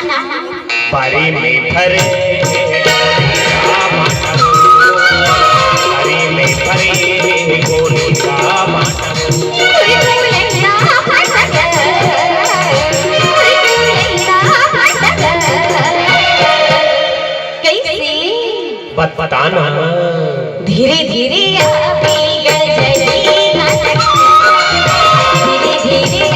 बारी में भरे बारी में भरे गोली का माता बताना धीरे धीरे धीरे धीरे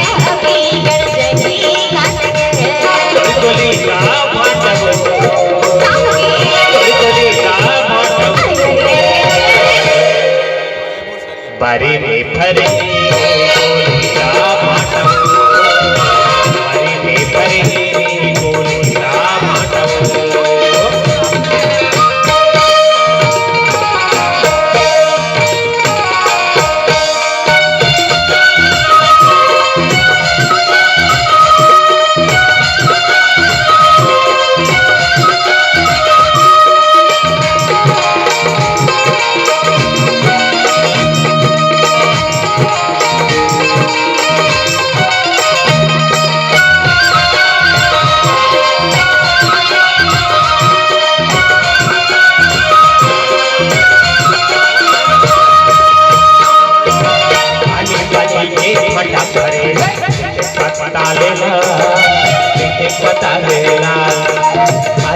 बारी में भरे गोली का माता बारी में भरे गोली का माता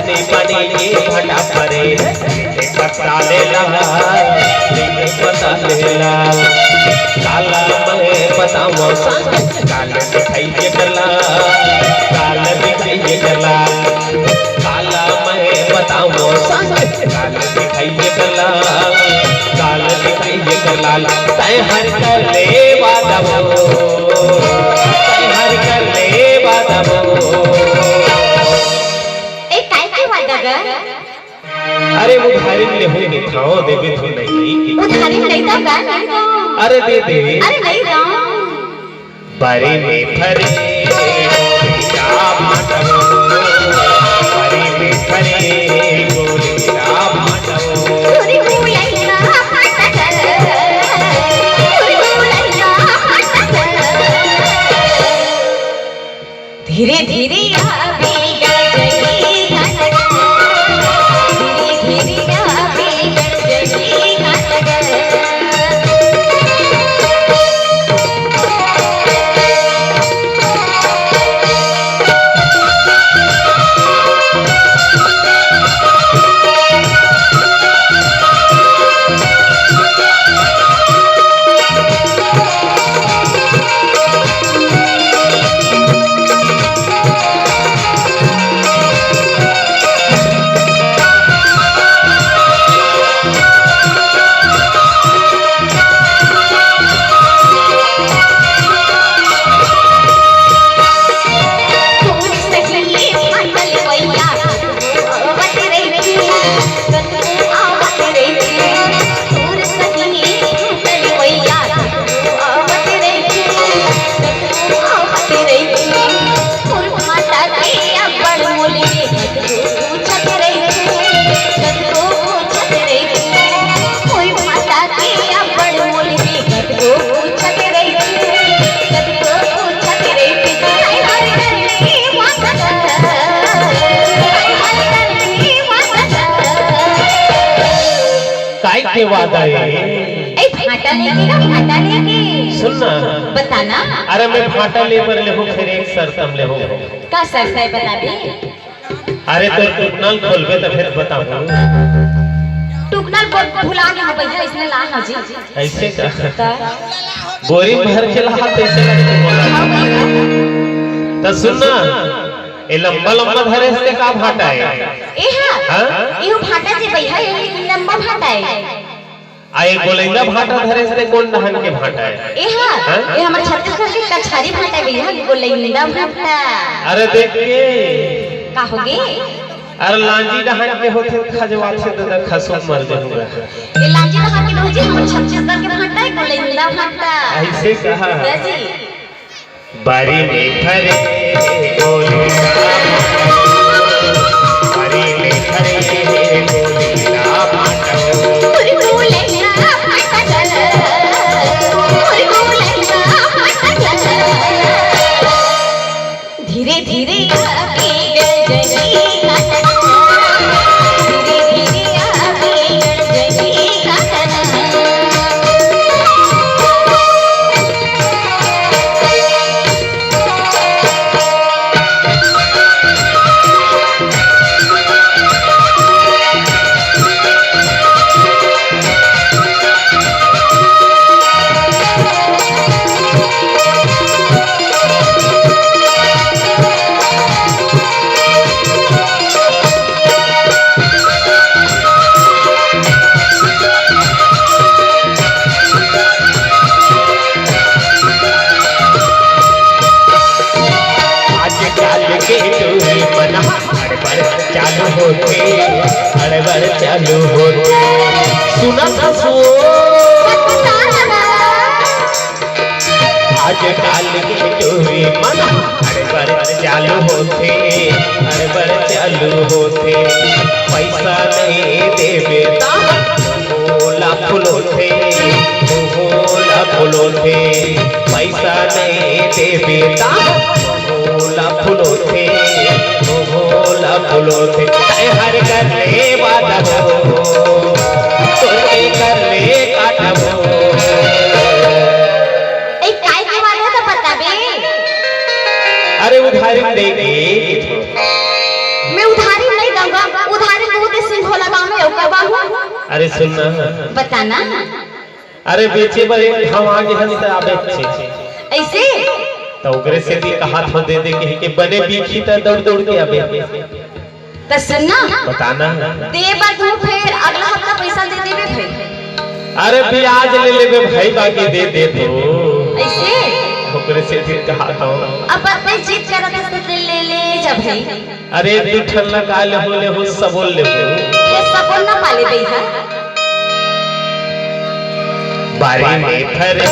भटा परे पता लेला काला मैं बताऊं काल दिखाइए गला काल दिखाइए गला काला मैं बताऊं काल दिखाइए गला काल दिखाइए गला तय हर कर ले बादबो तय हर कर ले बादबो अरे वो धारी ले होंगे खाओ देवे तो नहीं वो धारी नहीं था नहीं तो अरे दे दे अरे नहीं था बारी में भरे क्या माता बारी में भरे गोली क्या माता पूरी गुलाइया पूरी गुलाइया धीरे धीरे के वादा है फाटा लेके ना फाटा लेके सुनना बताना अरे मैं फाटा ले पर ले हो फिर एक शर्त हम ले हो का शर्त है बता दे अरे तो टुकनल खोलबे तो फिर बताऊं टुकनल भुला के भैया इसने ला ना जी ऐसे का बोरी भर के ला ऐसे लगते बोला तो सुनना ए लंबा लंबा धरे से का फाटा है ए हां इहो फाटा जे भैया ये लंबा फाटा है आए गोलैया भाटा धरे से कौन दहन के भाटा है ए हां ये हमर छत्तीसगढ़ के कछारी भाटा भैया गोलैया भाटा अरे देख के का होगे अरे लांजी दहन के होते खजवा से तो खसो मर जाऊंगा ये लांजी दहन के होजी हमर छत्तीसगढ़ के भाटा है गोलैया भाटा ऐसे कहा जी बारी में भरे गोली बारी में भरे गोली ना भाटा धीरे धीरे के टूही मना हड़बड़ चालू होते हड़बड़ चालू होते सुना था सो आज काल के टूही मना हड़बड़ चालू होते हड़बड़ चालू होते पैसा नहीं देवे भोला फुलोते भोला फुलोते पैसा नहीं देवे भोला फुलोते भोला फुलोते हर कर ले वादा हो तोरे कर ले काटा हो एक काय के वादा तो बता बे अरे उधारी देगी मैं उधारी नहीं दूंगा उधारी बहुत सिंह भोला गांव में ओका बाबू अरे सुनना बताना अरे बेचे बड़े हम आगे हम तो आबे छे ऐसे तो ओकरे से भी कहा था दे दे के बने बीखी त दौड़ दौड़ के आबे तो सुनना बताना दे बातू फिर अगला हफ्ता पैसा दे देबे फिर अरे ब्याज ले लेबे भाई बाकी दे दे तो ऐसे ओकरे से भी कहा था अब अपने जीत करत से ले ले जा भाई अरे तू ठल्ला काल होले हो सब बोल ले ये सब ना पाले भैया बारी में फरे